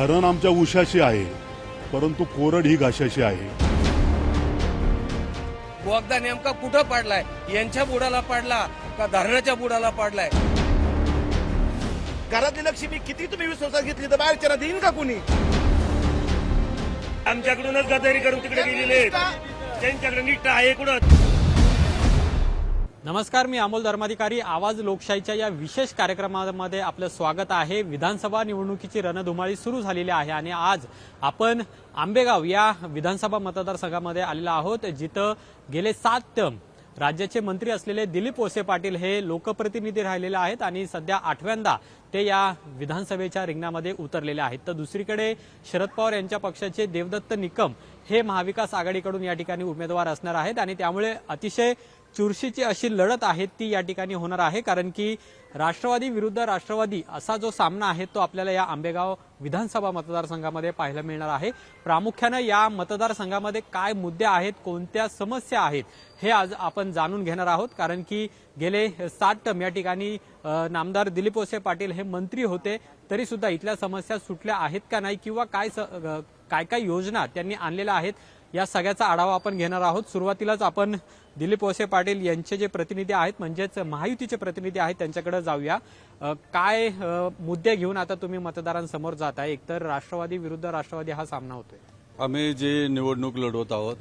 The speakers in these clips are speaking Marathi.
धरण आमच्या उशाशी आहे, परंतु कोरड ही घाशाशी आहे. बोगदा नेमका कुठं पाडलाय? यांच्या बुडाला पाडला का धरणाच्या बुडाला पाडलाय? घरातली लक्ष्मी किती तुम्ही विश्वासात घेतली तर बाहेरच्या देईन का कुणी? आमच्याकडूनच गदारी करून तिकडे गेलेले त्यांच्याकडे निष्ठा आहे कुठं. नमस्कार, मी अमोल धर्माधिकारी. आवाज लोकशाहीच्या या विशेष कार्यक्रमामध्ये आपलं स्वागत आहे. विधानसभा निवडणुकीची रणधुमाळी सुरू झालेली आहे आणि आज आपण आंबेगाव या विधानसभा मतदारसंघामध्ये आलेलो आहोत, जिथं गेले 7 टर्म राज्याचे मंत्री असलेले दिलीप वळसे पाटील हे लोकप्रतिनिधी राहिलेले आहेत आणि सध्या 8व्यांदा ते या विधानसभेच्या रिंगणामध्ये उतरलेले आहेत. तर दुसरीकडे शरद पवार यांच्या पक्षाचे देवदत्त निकम हे महाविकास आघाडीकडून या ठिकाणी उमेदवार असणार आहेत आणि त्यामुळे अतिशय चुरशीची अशी लढत आहे ती या ठिकाणी होणार आहे. कारण की राष्ट्रवादी विरुद्ध राष्ट्रवादी असा जो सामना आहे तो आपल्याला या आंबेगाव विधानसभा मतदारसंघामध्ये पाहायला मिळणार आहे. प्रामुख्यानं या मतदारसंघामध्ये काय मुद्दे आहेत, कोणत्या समस्या आहेत हे आज आपण जाणून घेणार आहोत. कारण की गेले 7 टर्म या ठिकाणी नामदार दिलीप वळसे पाटील हे मंत्री होते, तरी सुद्धा इथल्या समस्या सुटल्या आहेत का नाही किंवा काय योजना त्यांनी आणलेल्या आहेत या सगळ्याचा आढावा आपण घेणार आहोत. सुरुवातीलाच आपण दिलीप वळसे पाटील यांचे जे प्रतिनिधी आहेत म्हणजेच महायुतीचे प्रतिनिधी आहेत त्यांच्याकडे जाऊया. काय मुद्दे घेऊन आता तुम्ही मतदारांसमोर जात आहे? एकतर राष्ट्रवादी विरुद्ध राष्ट्रवादी हा सामना होतोय. आम्ही जे निवडणूक लढवत आहोत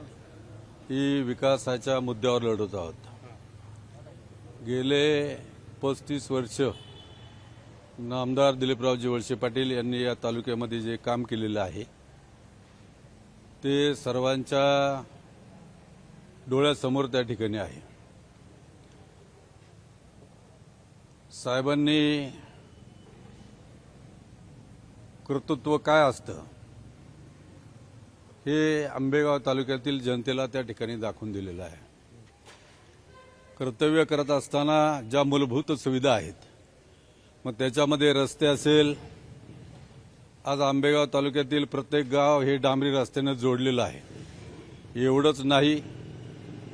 ही विकासाच्या मुद्द्यावर लढवत आहोत. गेले 35 वर्ष नामदार दिलीपरावजी वळसे पाटील यांनी या तालुक्यामध्ये जे काम केलेलं आहे ते सर्वांच्या डोळ्यासमोर त्या ठिकाणी आहे. साहेबांनी कर्तृत्व काय असतं हे आंबेगाव तालुक्यातील जनतेला त्या ठिकाणी दाखवून दिलेलं आहे. कर्तव्य करत असताना ज्या मूलभूत सुविधा आहेत, मग त्याच्यामध्ये रस्ते असेल, आज आंबेगाव तालुक्यातील प्रत्येक गाव हे डांबरी रस्त्याने जोडलेलं आहे. एवढंच नाही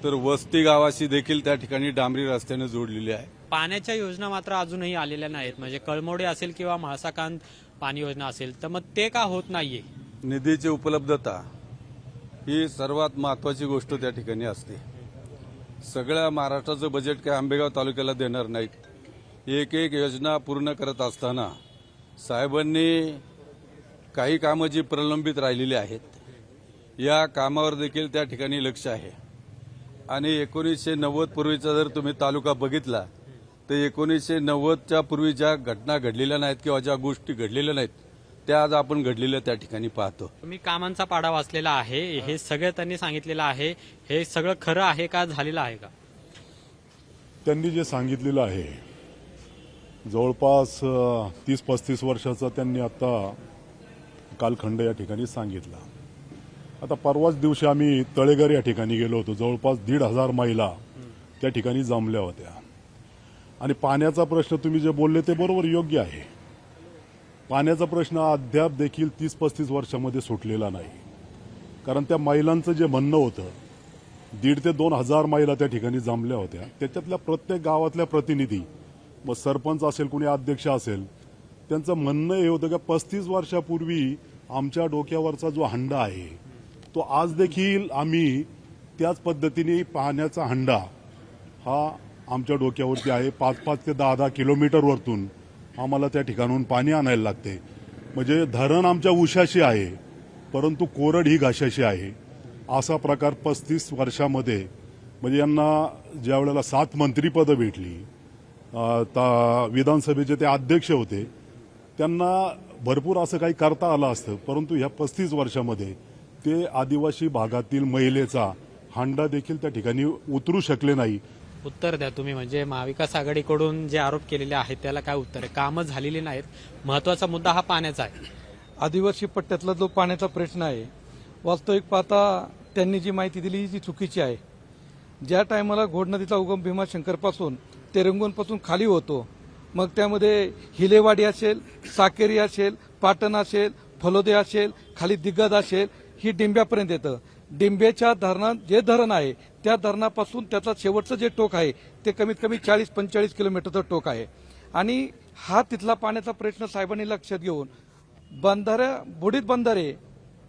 तर वस्ती गावाशी देखील त्या ठिकाणी डांबरी रस्त्याने जोडलेली आहे. पाण्याच्या योजना मात्र अजूनही आलेल्या नाहीत. म्हणजे कळमोडे असेल किंवा म्हाळसाकांत पाणी योजना असेल तर मग ते का होत नाहीये? निधीची उपलब्धता ही सर्वात महत्वाची गोष्ट त्या ठिकाणी असते. सगळ्या महाराष्ट्राचं बजेट काय आंबेगाव तालुक्याला देणार नाहीत. एक एक योजना पूर्ण करत असताना साहेबांनी काही कामं जी प्रलंबित राहिलेली आहेत या कामावर देखील त्या ठिकाणी लक्ष आहे. आणि 1990 पूर्वीचा जर तुम्ही तालुका बघितला तर 1990च्या पूर्वी ज्या घटना घडलेल्या नाहीत किंवा ज्या गोष्टी घडलेल्या नाहीत त्या आज आपण घडलेल्या त्या ठिकाणी पाहतो. मी कामांचा पाढा वाचलेला आहे, हे सगळं त्यांनी सांगितलेलं आहे. हे सगळं खरं आहे का, झालेलं आहे का? त्यांनी जे सांगितलेलं आहे जवळपास 30-35 वर्षाचा त्यांनी आता कालखंड या ठिकाणी सांगितला. आता परवाच दिवशी आम्ही तळेघर या ठिकाणी गेलो होतो. जवळपास 1,500 महिला त्या ठिकाणी जमल्या होत्या. आणि पाण्याचा प्रश्न तुम्ही जे बोलले ते बरोबर योग्य आहे. पाण्याचा प्रश्न अद्याप देखील 30-35 वर्षामध्ये सुटलेला नाही. कारण त्या महिलांचं जे म्हणणं होतं, 1,500 ते 2,000 महिला त्या ठिकाणी जमल्या होत्या. त्याच्यातल्या प्रत्येक गावातल्या प्रतिनिधी, मग सरपंच असेल, कुणी अध्यक्ष असेल, त्यांचं म्हणणं हे होतं की 35 वर्षापूर्वी आमच्या डोक्यावरचा जो हंडा आहे तो आज देखील आम्ही त्याच पद्धतीने पाण्याचा हंडा हा आमच्या डोक्यावरती आहे. 5-5 ते 10-10 किलोमीटरवरतून आम्हाला त्या ठिकाणून पाणी आणायला लागते. म्हणजे धरण आमच्या उशाशी आहे, परंतु कोरड ही घाशाशी आहे. असा प्रकार 35 वर्षामध्ये, म्हणजे यांना ज्या वेळेला 7 मंत्रीपदं भेटली, विधानसभेचे ते अध्यक्ष होते, त्यांना भरपूर असं काही करता आलं असतं. परंतु ह्या 35 वर्षामध्ये ते आदिवासी भागातील महिलेचा हंडा देखील त्या ठिकाणी उतरू शकले नाही. उत्तर द्या तुम्ही. म्हणजे महाविकास आघाडीकडून जे आरोप केलेले आहेत त्याला काय उत्तर आहे? कामं झालेली नाहीत. महत्वाचा मुद्दा हा पाण्याचा आहे. आदिवासी पट्ट्यातला जो पाण्याचा प्रश्न आहे, वास्तविक पाहता त्यांनी जी माहिती दिली जी चुकीची आहे. ज्या टायमाला घोड नदीचा उगम भीमाशंकरपासून ते रंगूनपासून खाली होतो, मग त्यामध्ये हिलेवाडी असेल, साकेरी असेल, पाटण असेल, फलोदे असेल, खाली दिग्गज असेल, ही डिंब्यापर्यंत येतं. डिंब्याच्या धरणात जे धरण आहे त्या धरणापासून त्याचा शेवटचं जे टोक आहे ते कमीत कमी 40-45 किलोमीटरचं टोक आहे. आणि हा तिथला पाण्याचा प्रश्न साहेबांनी लक्षात घेऊन बुडीत बंधारे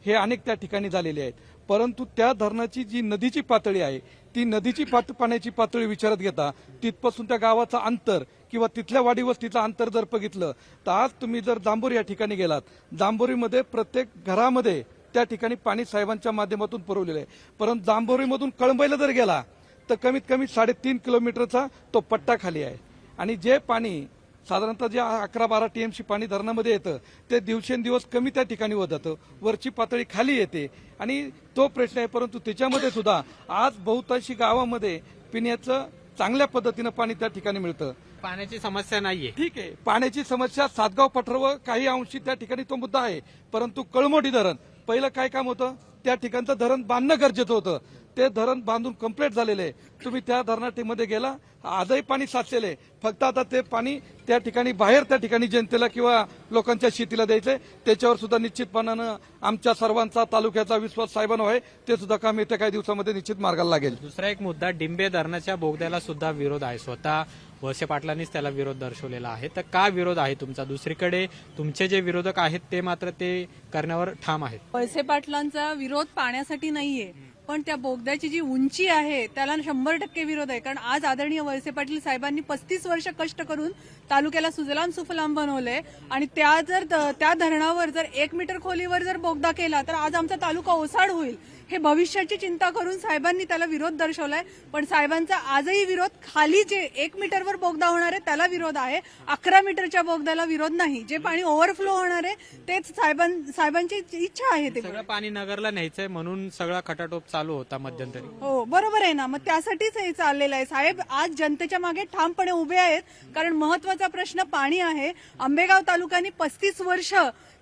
हे अनेक त्या ठिकाणी झालेले आहेत, परंतु त्या धरणाची जी नदीची पातळी आहे ती नदीची पाण्याची पातळी विचारात घेता तिथपासून त्या गावाचं अंतर किंवा तिथल्या वाडी वस्तीचं अंतर जर बघितलं तर आज तुम्ही जर जांभोरी या ठिकाणी गेलात, जांभोरीमध्ये प्रत्येक घरामध्ये त्या ठिकाणी पाणी साहेबांच्या माध्यमातून पुरवलेलं आहे, परंतु जांभोरीमधून कळंबईला जर गेला तर कमीत कमी 3.5 किलोमीटरचा तो पट्टा खाली आहे आणि जे पाणी साधारणतः जे 11-12 टीएमसी पाणी धरणामध्ये येतं ते दिवसेंदिवस कमी त्या ठिकाणी होत जातं, वरची पातळी खाली येते आणि तो प्रश्न आहे. परंतु त्याच्यामध्ये सुद्धा आज बहुतांशी गावामध्ये पिण्याचं चांगल्या पद्धतीनं पाणी त्या ठिकाणी मिळतं. पाण्याची समस्या नाहीये. ठीक आहे, पाण्याची समस्या सातगाव पठरव काही अंशी त्या ठिकाणी तो मुद्दा आहे, परंतु कळमोडी धरण पहिलं काय काम होतं, त्या ठिकाणचं धरण बांधणं गरजेचं होतं. ते धरण बांधून कंप्लीट झालेलं आहे. तुम्ही त्या धरणामध्ये गेला, आजही पाणी साचलेलं आहे. फक्त आता ते पाणी त्या ठिकाणी बाहेर त्या ठिकाणी जनतेला किंवा लोकांच्या शेतीला द्यायचंय. त्याच्यावर सुद्धा निश्चितपणानं आमच्या सर्वांचा तालुक्याचा विश्वास साहेबांनो आहे. ते सुद्धा काम येत्या काही दिवसामध्ये निश्चित मार्गाला लागेल. दुसरा एक मुद्दा, डिंबे धरणाच्या बोगद्याला सुद्धा विरोध आहे. स्वतः वळसे पाटलांनीच त्याला विरोध दर्शवलेला आहे. तर का विरोध आहे तुमचा? दुसरीकडे तुमचे जे विरोधक आहेत ते मात्र ते करण्यावर ठाम आहेत. वळसे पाटलांचा विरोध पाण्यासाठी नाहीये, पण त्या बोगद्याची जी उंची आहे त्याला 100% विरोध आहे. कारण आज आदरणीय वळसे पाटील साहेबांनी 35 वर्ष कष्ट करून तालुक्याला सुजलाम सुफलाम बनवलंय आणि त्या धरणावर जर 1 मीटर खोलीवर जर बोगदा केला तर आज आमचा तालुका ओसाड होईल. हे भविष्याची चिंता करून साहेबांनी त्याला विरोध दर्शवलाय. पण साहेबांचा आजही विरोध खाली जे 1 मीटरवर बोगदा होणार आहे त्याला विरोध आहे. 11 मीटरच्या बोगद्याला विरोध नाही. जे पाणी ओव्हरफ्लो होणार आहे तेच साहेबांची इच्छा आहे. ते सगळं पाणी नगरला न्यायचंय म्हणून सगळा खटाटोप चालू होता मध्यंतरी. हो बरोबर आहे ना, मग त्यासाठीच हे चाललेलं आहे. साहेब आज जनतेच्या मागे ठामपणे उभे आहेत, कारण महत्वाचा प्रश्न पाणी आहे. आंबेगाव तालुक्याने 35 वर्ष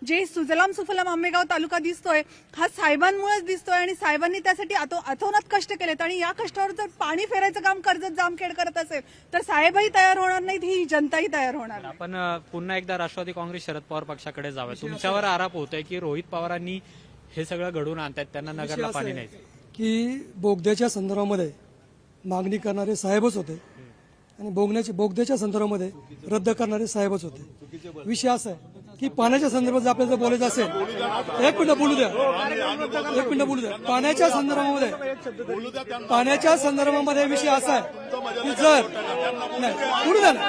जे सुजलाम सुफलाम आंबेगाव तालुका दिसतोय हा साहेबांमुळेच दिसतोय आणि साहेबांनी त्यासाठी अतोनात कष्ट केलेत. आणि या कष्टावर जर पाणी फेरायचं काम कर्जत जामखेड करत असेल तर साहेबही तयार होणार नाहीत, ही जनताही तयार होणार नाही. आपण पुन्हा एकदा राष्ट्रवादी काँग्रेस शरद पवार पक्षाकडे जावं. तुमच्यावर आरोप होतोय की रोहित पवारांनी हे सगळं घडवून आणतात, त्यांना नगरला पाणी नाही. की बोगद्याच्या संदर्भामध्ये मागणी करणारे साहेबच होते आणि बोगद्याच्या संदर्भामध्ये रद्द करणारे साहेबच होते. विषय असा आहे की पाण्याच्या संदर्भात जर आपल्याला बोलायचं असेल, एक मिनिट बोलू द्या. पाण्याच्या संदर्भामध्ये विषय असा आहे की जर नाही बोलू द्या ना,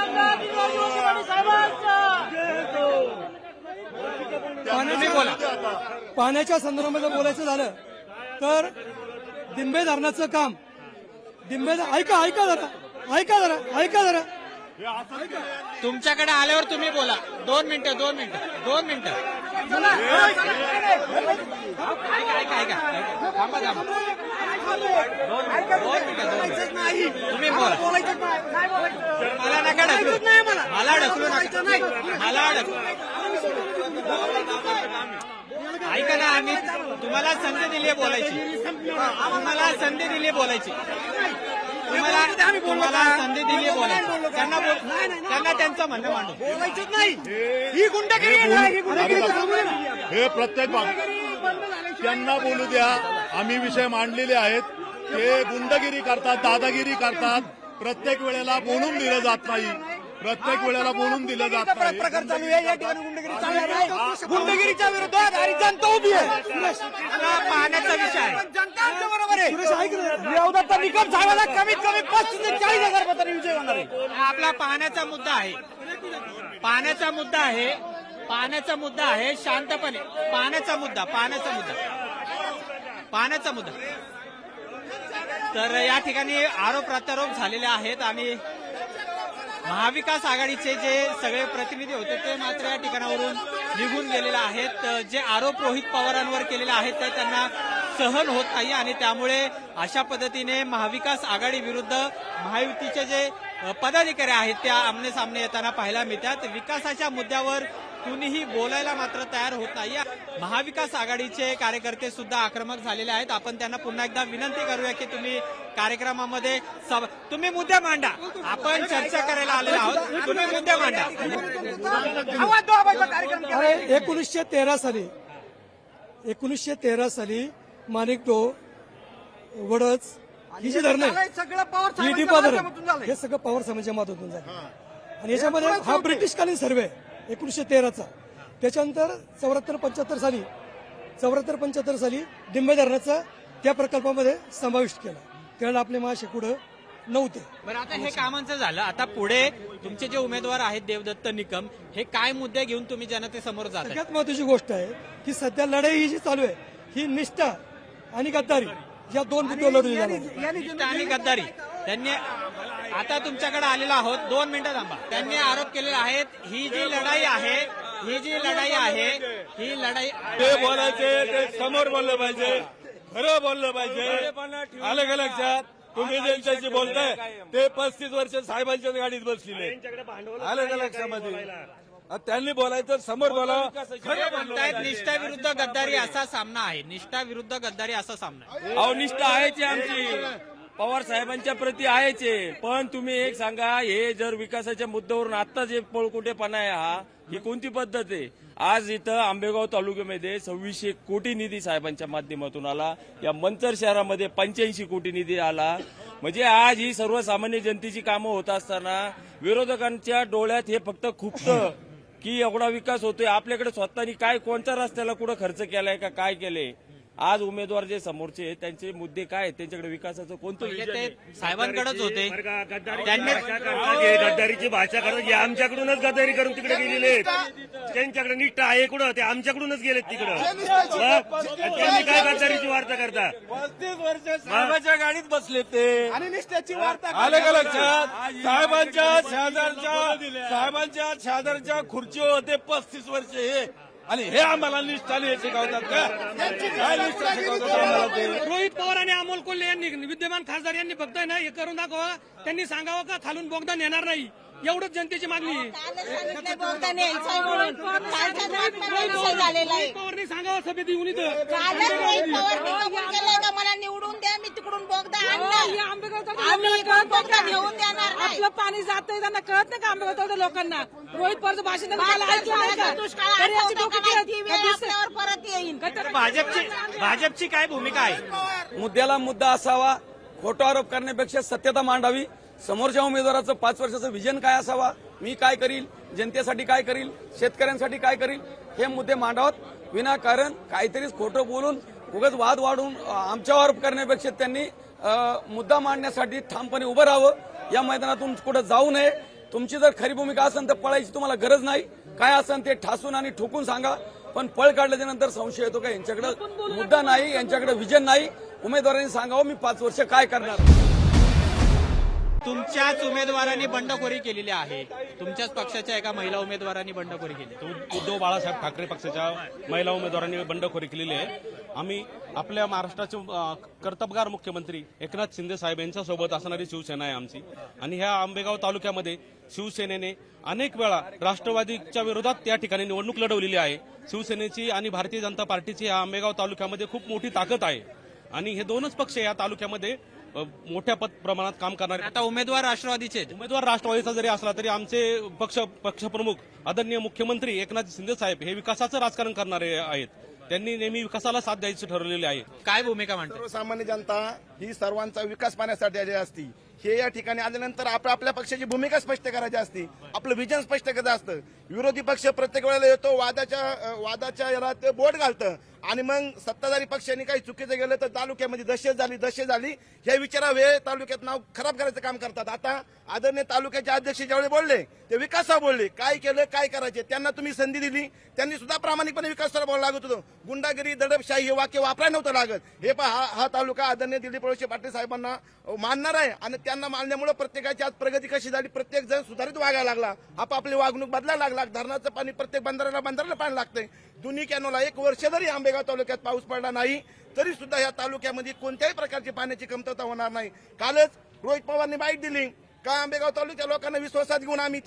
पाण्याच्या संदर्भामध्ये बोलायचं झालं तर डिंबे धरणाचं काम ऐका जरा तुमच्याकडे आल्यावर तुम्ही बोला. 2 मिनिटं. तुम्ही बोला. मला नका ढकलू. मला ढकलू नका. ऐका ना, आम्ही तुम्हाला संधी दिली बोलायची. तुम्हाला संधी दिली बोलायची. त्यांना त्यांचं म्हणणं मांडू. ही गुंडगिरी हे प्रत्येक त्यांना बोलू द्या. आम्ही विषय मांडलेले आहेत. ते गुंडगिरी करतात, दादागिरी करतात. प्रत्येक वेळेला बोलून दिलं जात नाही. प्रकार चालू आहे या ठिकाणी. गुंडगिरी चालू आहे. गुंडगिरीच्या विरोधात आणि जनता उभी आहे. पाण्याचा विषय आहे. जनता आमच्या बरोबर आहे. विरोधाचा निकम झाला कमीत कमी 35 ते 40,000 मतांनी विजय होणार आहे. आपला पाण्याचा मुद्दा आहे. शांतपणे पाण्याचा मुद्दा. तर या ठिकाणी आरोप प्रत्यारोप झालेले आहेत आणि महाविकास आघाडीचे जे सगळे प्रतिनिधी होते ते मात्र या ठिकाणावरून निघून गेलेले आहेत. जे आरोप रोहित पवारांवर केलेले आहेत ते त्यांना सहन होत नाही आणि त्यामुळे अशा पद्धतीने महाविकास आघाडी विरुद्ध महायुतीचे जे पदाधिकारी आहेत त्या आमने सामने येताना पाहायला मिळतात. विकासाच्या मुद्द्यावर कुणीही बोलायला मात्र तयार होत नाही. महाविकास आघाडीचे कार्यकर्ते सुद्धा आक्रमक झालेले आहेत. आपण त्यांना पुन्हा एकदा विनंती करूया की तुम्ही कार्यक्रमामध्ये तुम्ही मुद्दे मांडा. आपण चर्चा करायला आलेलो आहोत. तुम्ही मुद्दे मांडा. 1913 साली माणिकडो वडच ही जी धरणं ही डिपा धरण हे सगळं पवार समाजाच्या माध्यमातून झालं आणि याच्यामध्ये हा ब्रिटिशकालीन सर्वे 1913चा त्याच्यानंतर 74-75 साली डिंबे धरणाचा त्या प्रकल्पामध्ये समाविष्ट केला. त्यावेळेला आपले महाशय कुठं नव्हते. बरं, आता हे कामांचं झालं. आता पुढे तुमचे जे उमेदवार आहेत देवदत्त निकम, हे काय मुद्दे घेऊन तुम्ही जनतेसमोर जात आहे? सगळ्यात महत्वाची गोष्ट आहे की सध्या लढाई ही जी चालू आहे ही निष्ठा आणि गद्दारी या दोन मुद्द्यावर लढली जाणार आहे. निष्ठा आणि गद्दारी. त्यांनी आता तुमच्याकडे आलेलो आहोत, 2 मिनिटं थांबा. त्यांनी आरोप केलेले आहेत ही जी लढाई आहे ही लढाई ते बोलायचे ते समोर बोललं पाहिजे, खरं बोललं पाहिजे. आलं का लक्षात? तुम्ही ज्यांच्याशी बोलताय ते 35 वर्ष साहेबांच्याच गाडीत बसलेले. आलं का लक्षामध्ये? त्यांनी बोलायचं, समोर बोलावं. खरं म्हणतायत निष्ठा विरुद्ध गद्दारी असा सामना आहे. निष्ठा विरुद्ध गद्दारी असा सामना आहे. अहो, निष्ठा आहेच आमची, पवार साहेबांच्या प्रती आहेच. पण तुम्ही एक सांगा, हे जर विकासाच्या मुद्द्यावरून आता जे पळकुटेपणा आहे हा, ही कोणती पद्धत आहे? आज इथं आंबेगाव तालुक्यामध्ये 2600 कोटी निधी साहेबांच्या माध्यमातून आला. या मंचर शहरामध्ये 85 कोटी निधी आला. म्हणजे आज ही सर्वसामान्य जनतेची कामं होत असताना विरोधकांच्या डोळ्यात हे फक्त खुपतं की एवढा विकास होतोय. आपल्याकडे स्वतःनी काय, कोणत्या रस्त्याला कुठं खर्च केलाय का काय केलंय? आज उमेदवार जे समोरचे आहेत त्यांचे मुद्दे काय आहेत? त्यांच्याकडे विकासाचं कोणतं विजन आहे? ते साहेबांकडेच होते. गद्दारीची भाषा करतात. हे आमच्याकडूनच गद्दारी करून तिकडे गेलेले आहेत. त्यांच्याकडे निष्ठा आहे कुठं? ते आमच्याकडूनच गेलेत तिकडं. त्यांनी काय गद्दारीची वार्ता करता? 35 वर्ष साहेबांच्या गाडीत बसले ते. आणि निष्ठेची वार्ता आलं का लक्षात? साहेबांच्या शेजारच्या खुर्चीवर होते 35 वर्ष हे, आणि हे आम्हाला निष्ठाने शिकवतात का? काय निष्ठा शिकवतात आम्हाला ते? रोहित पवार आणि अमोल कोल्हे यांनी, विद्यमान खासदार यांनी फक्त ना हे करून दाखवा. त्यांनी सांगावं का खालून बोगदा नेणार नाही, एवढंच जनतेची मागणी आहे. रोहित पवारनी सांगावं सभेत येऊन इथं. मला निवडून द्या, मी तिकडून बोगदा आपलं पाणी जातंय, त्यांना कळत नाही का आंबेगाव तेवढ्या लोकांना? रोहित पवारचं भाषण परत येईल. भाजपची काय भूमिका आहे? मुद्द्याला मुद्दा असावा, खोटा आरोप करण्यापेक्षा सत्यता मांडावी. समोरच्या उमेदवाराचं 5 वर्षाचं विजन काय असावा, मी काय करील, जनतेसाठी काय करील, शेतकऱ्यांसाठी काय करील, हे मुद्दे मांडावत. विनाकारण काहीतरीच खोटं बोलून उगाच वाद वाढून आमच्यावर आरोप करण्यापेक्षा त्यांनी मुद्दा मांडण्यासाठी ठामपणे उभं राहावं. या मैदानातून कुठं जाऊ नये. तुमची जर खरी भूमिका असेल तर पळायची तुम्हाला गरज नाही. काय असेल ते ठासून आणि ठोकून सांगा. पण पळ काढल्याच्या नंतर संशय येतो का यांच्याकडे मुद्दा नाही, यांच्याकडे विजन नाही. उमेदवारांनी सांगावं मी 5 वर्ष काय करणार. तुमच्याच उमेदवारांनी बंडखोरी केलेली आहे. तुमच्याच पक्षाच्या एका महिला उमेदवारांनी बंडखोरी केली. उद्धव बाळासाहेब ठाकरे पक्षाच्या महिला उमेदवारांनी बंडखोरी केलेली आहे. आम्ही आपल्या महाराष्ट्राचे कर्तबगार मुख्यमंत्री एकनाथ शिंदे साहेब यांच्या सोबत असणारी शिवसेना आहे आमची. आणि ह्या आंबेगाव तालुक्यामध्ये शिवसेनेने अनेक वेळा राष्ट्रवादीच्या विरोधात त्या ठिकाणी निवडणूक लढवलेली आहे. शिवसेनेची आणि भारतीय जनता पार्टीची या आंबेगाव तालुक्यामध्ये खूप मोठी ताकद आहे. आणि हे दोनच पक्ष या तालुक्यामध्ये मोठ्या प्रमाणात काम करणारे. आता उमेदवार राष्ट्रवादीचे, उमेदवार राष्ट्रवादीचा जरी असला तरी आमचे पक्षप्रमुख आदरणीय मुख्यमंत्री एकनाथ शिंदे साहेब हे विकासाचं राजकारण करणारे आहेत. त्यांनी नेहमी विकासाला साथ द्यायचं ठरवलेले आहे. काय भूमिका मांडते? सर्वसामान्य जनता ही सर्वांचा विकास पाहण्यासाठी आली असती. हे या ठिकाणी आल्यानंतर आपल्या पक्षाची भूमिका स्पष्ट करायची असते, आपलं विजन स्पष्ट करायचं असतं. विरोधी पक्ष प्रत्येक वेळेला येतो, वादाच्या याला ते बोट घालतं आणि मग सत्ताधारी पक्षांनी काही चुकीचं गेलं तर तालुक्यामध्ये दशे झाली ह्या विचारावे तालुक्यात नाव खराब करायचं काम करतात. आता आदरणीय तालुक्याचे अध्यक्ष ज्यावेळी बोलले ते विकासावर बोलले, काय केलं काय करायचे, त्यांना तुम्ही संधी दिली, त्यांनी सुद्धा प्रामाणिकपणे विकासावर बोलायला लागत होतं. गुंडागिरी दडपशाही हे वाक्य वापरायला नव्हतं लागत. हे पहा, हा तालुका आदरणीय दिलीप वळसे पाटील साहेबांना मानणार आहे आणि त्यांना मानल्यामुळे प्रत्येकाची आज प्रगती कशी झाली, प्रत्येक जण सुधारित वागायला लागला, आपापली वागणूक बदलायला लागला. धरणाचं पाणी प्रत्येक बंदराला पाणी लागतंय. दोन्ही कॅनोला 1 वर्ष जरी आंबेगाव तालुक्यात पाऊस पडला नाही तरी सुद्धा या तालुक्यामध्ये कोणत्याही प्रकारची पाण्याची कमतरता होणार नाही. कालच रोहित पवारने बाईट दिली का आंबेगाव तालुक्या लोकांना विश्वासात घेऊन आम्ही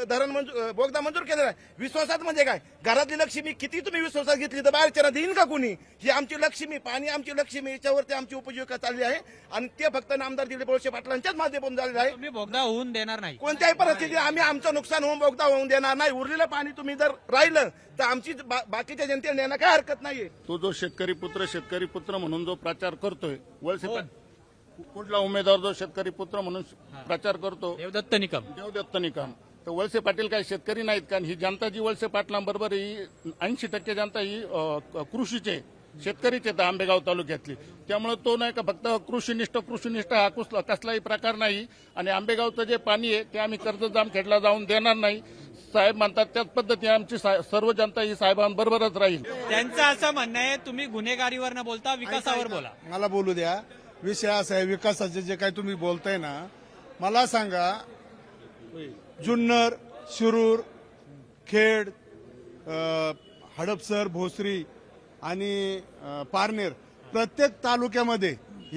धरण बोगदा मंजूर केलेला आहे. विश्वासात म्हणजे काय? घरातली लक्ष्मी किती तुम्ही विश्वासात घेतली तर बाहेरच्या देईन का कुणी? ही आमची लक्ष्मी, पाणी आमची लक्ष्मी, याच्यावरती आमची उपजीविका चालली आहे आणि ते फक्त नामदार दिलीप वळसे पाटलांच्याच माध्यमातून झालेलं आहे. तुम्ही बोगदा होऊन देणार नाही कोणत्याही परिस्थितीत आम्ही आमचं नुकसान होऊन बोगदा होऊन देणार नाही. उरलेलं पाणी तुम्ही जर राहिलं तर आमची बाकीच्या जनतेला नेणं काय हरकत नाहीये. तो जो शेतकरी पुत्र म्हणून जो प्रचार करतोय, वळसे कुठला उमेदवार जो शेतकरी पुत्र म्हणून प्रचार करतो, देवदत्त निकम तर वळसे पाटील काही शेतकरी नाहीत, कारण ही जनता जी वळसे पाटलांबरोबर ही 80% जनता ही कृषीचे शेतकरीच येतं आंबेगाव तालुक्यातली. त्यामुळे तो नाही का फक्त कृषीनिष्ठ हा कसलाही प्रकार नाही. आणि आंबेगावचं जे पाणी आहे ते आम्ही कर्जत जामखेडला जाऊन देणार नाही. साहेब म्हणतात त्याच पद्धतीने आमची सर्व जनता ही साहेबांबरोबरच राहील. त्यांचं असं म्हणणं आहे तुम्ही गुन्हेगारीवर न बोलता विकासावर बोला. मला बोलू द्या. विषय असा आहे, विकासाचे जे काही तुम्ही बोलताय ना, मला सांगा, जुन्नर, शिरूर, खेड, हडपसर, भोसरी आणि पारनेर प्रत्येक तालुक्यामध्ये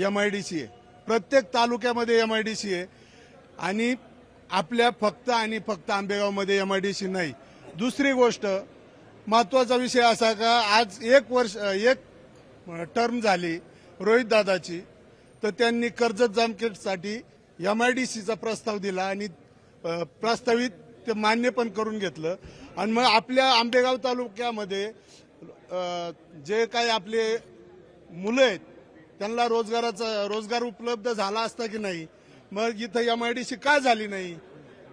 MIDC आहे. प्रत्येक तालुक्यामध्ये MIDC आहे. आणि आपल्या फक्त आंबेगावमध्ये MIDC नाही. दुसरी गोष्ट महत्वाचा विषय असा का आज एक टर्म झाली रोहित दादाची, तर त्यांनी कर्जत जामखेडसाठी MIDCचा प्रस्ताव दिला आणि प्रस्तावित ते मान्य पण करून घेतलं. आणि मग आपल्या आंबेगाव तालुक्यामध्ये जे काही आपले मुलं आहेत त्यांना रोजगार उपलब्ध झाला असता की नाही. मग इथं MIDC का झाली नाही?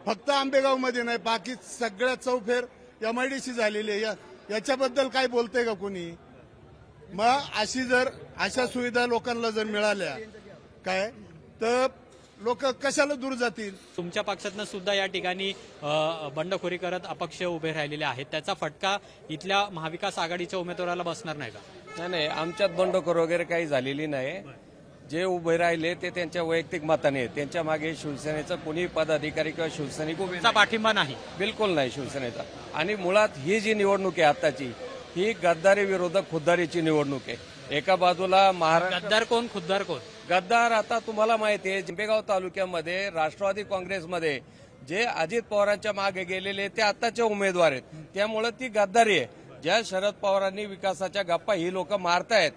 फक्त आंबेगावमध्ये नाही, बाकी सगळ्या चौफेर MIDC झालेली आहे. याच्याबद्दल काय बोलतंय का कोणी? मग अशा सुविधा लोकांना जर मिळाल्या काय तर लोक कशाला दूर जातील? तुमच्या पक्षातनं सुद्धा या ठिकाणी बंडखोरी करत अपक्ष उभे राहिलेले आहेत. त्याचा फटका इथल्या महाविकास आघाडीच्या उमेदवाराला बसणार नाही का? नाही, आमच्यात बंडखोर वगैरे काही झालेली नाही. जे उभे राहिले ते त्यांच्या वैयक्तिक मताने, त्यांच्या मागे शिवसेनेचा कोणी पदाधिकारी किंवा शिवसैनिक उभे पाठिंबा नाही, बिलकुल नाही शिवसेनेचा. आणि मुळात ही जी निवडणूक आहे आताची, ही गद्दारी विरोधक खुद्दारीची निवडणूक आहे. एका बाजूला गद्दार कोण, खुद्दार कोण? गद्दार आता तुम्हाला माहिती आहे, आंबेगाव तालुक्यामध्ये राष्ट्रवादी काँग्रेसमध्ये जे अजित पवारांच्या मागे गेलेले ते आताचे उमेदवार आहेत. त्यामुळे ती गद्दारी आहे. ज्या शरद पवारांनी विकासाच्या गप्पा ही लोक मारतायत,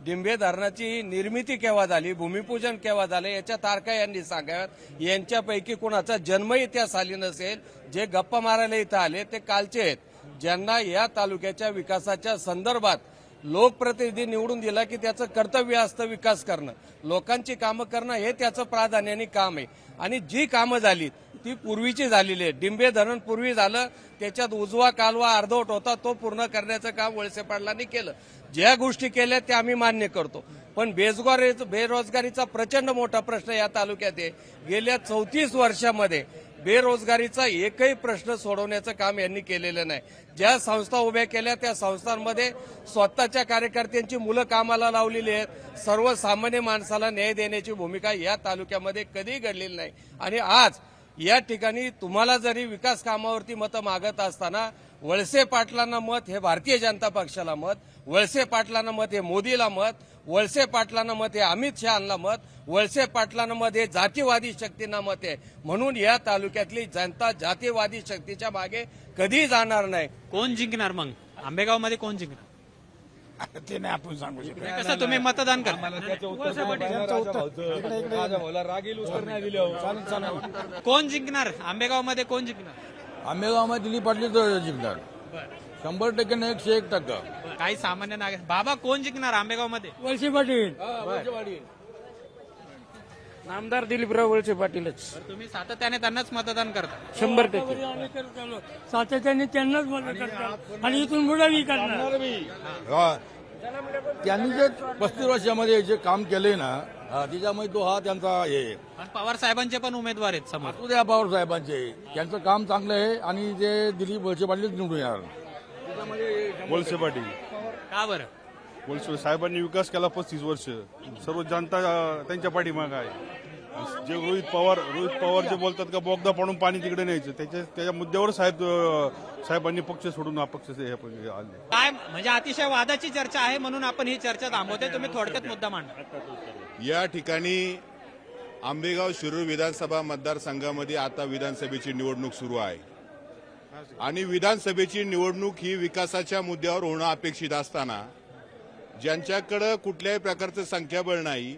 डिंबे धरणाची निर्मिती केव्हा झाली, भूमिपूजन केव्हा झालं, याच्या तारखा यांनी सांगाव्यात. यांच्यापैकी कोणाचा जन्मही इतिहास आली नसेल. जे गप्पा मारायला इथं आले ते कालचे आहेत, ज्यांना या तालुक्याच्या विकासाच्या संदर्भात लोकप्रतिनिधी निवडून दिला की त्याचं कर्तव्य असतं विकास करणं, लोकांची कामं करणं हे त्याचं प्राधान्याने काम आहे. आणि जी कामं झाली ती पूर्वीची झालेली आहे. डिंबे धरण पूर्वी झालं, त्याच्यात उजवा कालवा अर्धवट होता, तो पूर्ण करण्याचं काम वळसे पाटलांनी केलं. ज्या गोष्टी केल्या त्या आम्ही मान्य करतो. पण बेरोजगारीचा प्रचंड मोठा प्रश्न या तालुक्यात आहे. गेल्या 34 वर्षामध्ये बेरोजगारीचा एकही प्रश्न सोडवण्याचं काम यांनी केलेलं नाही. ज्या संस्था उभ्या केल्या त्या संस्थांमध्ये स्वतःच्या कार्यकर्त्यांची मुलं कामाला लावलेली आहेत. सर्वसामान्य माणसाला न्याय देण्याची भूमिका या तालुक्यामध्ये कधीही घडलेली नाही. आणि आज या ठिकाणी तुम्हाला जरी विकास कामावरती मतं मागत असताना वळसे पाटलांना मत हे भारतीय जनता पक्षाला मत, वळसे पाटलांना मत हे मोदीला मत, वळसे पाटलांना मत हे अमित शहांना मत, वळसे पाटलांना मत हे जातीवादी शक्तींना मत आहे. म्हणून या तालुक्यातली जनता जातीवादी शक्तीच्या मागे कधी जाणार नाही. कोण जिंकणार मग आंबेगावमध्ये? कोण जिंकणार ते नाही आपण सांगू शकतो. कसं तुम्ही मतदान करा? कोण जिंकणार आंबेगावमध्ये? कोण जिंकणार आंबेगावमध्ये? दिलीप पाटील जिंकणार 100% नाही, 101%. काही सामान्य नागरिक बाबा कोण जिंकणार आंबेगावमध्ये? वळसे पाटील. आमदार दिलीपराव वळसे पाटीलच. तुम्ही सातत्याने त्यांनाच मतदान करता? 100%. सातत्याने त्यांनाच मदत करतात आणि इथून पुढे करणार. त्यांनी जे 35 वर्षामध्ये जे काम केले ना, त्याच्यामध्ये तो हा त्यांचा हे. पण पवार साहेबांचे पण उमेदवार आहेत समोर. असू द्या पवार साहेबांचे, त्यांचं काम चांगलं आहे आणि ते दिलीप वळसे पाटील निवडून येणार. वळसे पाटील. का बरं? वळसे साहेबांनी विकास केला 35 वर्ष. सर्व जनता त्यांच्या पाठीमागे आहे. जे रोहित पवार जे बोलतात का बोगदा पाडून पाणी तिकडे न्यायचं, त्याच्या मुद्द्यावर साहेबांनी पक्ष सोडून अपक्ष आले. काय म्हणजे अतिशय वादाची चर्चा आहे म्हणून आपण ही चर्चा थांबवते. तुम्ही थोडक्यात मुद्दा मांडा. या ठिकाणी आंबेगाव शिरूर विधानसभा मतदारसंघामध्ये आता विधानसभेची निवडणूक सुरू आहे आणि विधानसभेची निवडणूक ही विकासाच्या मुद्द्यावर होणं अपेक्षित असताना ज्यांच्याकडे कुठल्याही प्रकारचं संख्याबळ नाही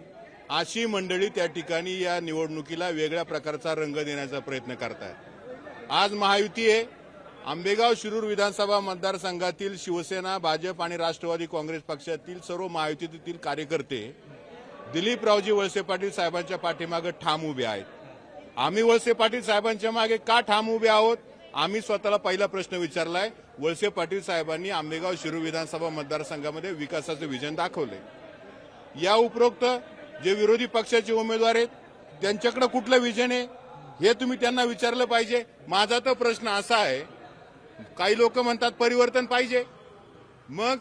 अशी मंडळी त्या ठिकाणी या निवडणुकीला वेगळ्या प्रकारचा रंग देण्याचा प्रयत्न करतायत. आज महायुती आहे. आंबेगाव शिरूर विधानसभा मतदारसंघातील शिवसेना, भाजप आणि राष्ट्रवादी काँग्रेस पक्षातील सर्व महायुतीतील कार्यकर्ते दिलीपरावजी वळसे पाटील साहेबांच्या पाठीमागे ठाम उभे आहेत. आम्ही वळसे पाटील साहेबांच्या मागे का ठाम उभे आहोत? आम्ही स्वतःला पहिला प्रश्न विचारलाय. वळसे पाटील साहेबांनी आंबेगाव शिरूर विधानसभा मतदारसंघामध्ये विकासाचं विजन दाखवलंय. या उपरोक्त जे विरोधी पक्षाचे उमेदवार आहेत त्यांच्याकडे कुठलं विजन आहे हे तुम्ही त्यांना विचारलं पाहिजे. माझा तर प्रश्न असा आहे, काही लोक म्हणतात परिवर्तन पाहिजे. मग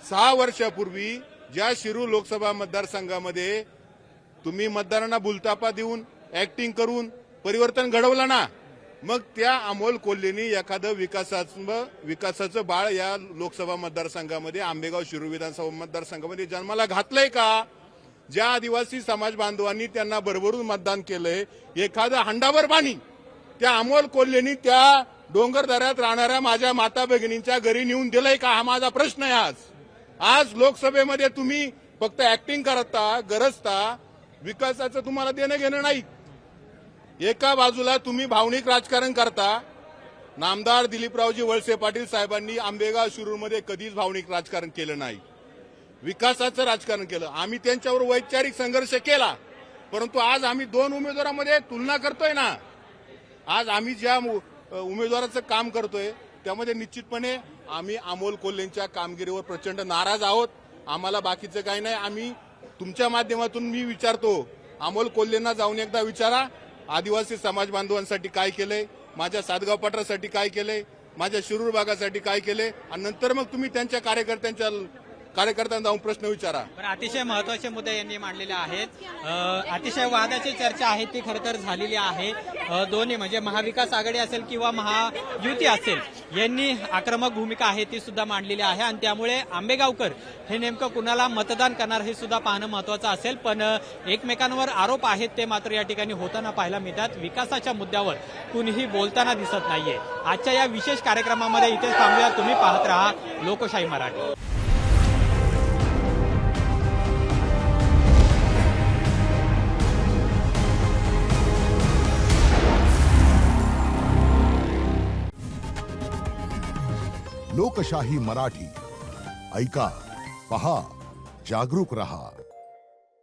6 वर्षापूर्वी ज्या शिरूर लोकसभा मतदारसंघामध्ये तुम्ही मतदारांना भूलतापा देऊन ऍक्टिंग करून परिवर्तन घडवलं ना, मग त्या अमोल कोल्हेनी एखादं विकासाचं बाळ या लोकसभा मतदारसंघामध्ये आंबेगाव शिरूर विधानसभा मतदारसंघामध्ये जन्माला घातलंय का? ज्या आदिवासी समाज बांधवांनी त्यांना भरभरून मतदान केलंय, एखादं हंडाभर पाणी त्या अमोल कोल्हेनी त्या डोंगर दऱ्यात राहणाऱ्या माझ्या माता भगिनींच्या घरी नेऊन दिलंय का? हा माझा प्रश्न आहे. आज लोकसभेमध्ये तुम्ही फक्त ऍक्टिंग करता, गरजता, विकासाचं तुम्हाला देणं घेणं नाही. एका बाजूला तुम्ही भावनिक राजकारण करता. नामदार दिलीपरावजी वळसे पाटील साहेबांनी आंबेगाव शिरूरमध्ये कधीच भावनिक राजकारण केलं नाही, विकासाचं राजकारण केलं. आम्ही त्यांच्यावर वैचारिक संघर्ष केला, परंतु आज आम्ही 2 उमेदवारांमध्ये तुलना करतोय ना. आज आम्ही ज्या उमेदवाराचं काम करतोय त्यामध्ये निश्चितपणे आम्ही अमोल कोल्हेंच्या कामगिरीवर प्रचंड नाराज आहोत. आम्हाला बाकीचं काही नाही. आम्ही तुमच्या माध्यमातून मी विचारतो, अमोल कोल्हेंना जाऊन एकदा विचारा, आदिवासी समाज बांधवांसाठी काय केलंय, माझ्या सातगाव पठारासाठी काय केलंय, माझ्या शिरूर भागासाठी काय केलंय, आणि नंतर मग तुम्ही त्यांच्या कार्यकर्त्यांना जाऊन प्रश्न विचारा. अतिशय महत्वाचे मुद्दे यांनी मांडलेले आहेत. अतिशय वादाची चर्चा आहे ती खरं तर झालेली आहे. दोन्ही म्हणजे महाविकास आघाडी असेल किंवा महायुती असेल यांनी आक्रमक भूमिका आहे ती सुद्धा मांडलेली आहे, आणि त्यामुळे आंबेगावकर हे नेमकं कुणाला मतदान करणार हे सुद्धा पाहणं महत्वाचं असेल. पण एकमेकांवर आरोप आहेत ते मात्र या ठिकाणी होताना पाहायला मिळतात. विकासाच्या मुद्द्यावर कुणीही बोलताना दिसत नाहीये. आजच्या या विशेष कार्यक्रमामध्ये इथेच थांबूया. तुम्ही पाहत राहा लोकशाही मराठी. लोकशाही मराठी ऐका, पहा, जागरूक रहा.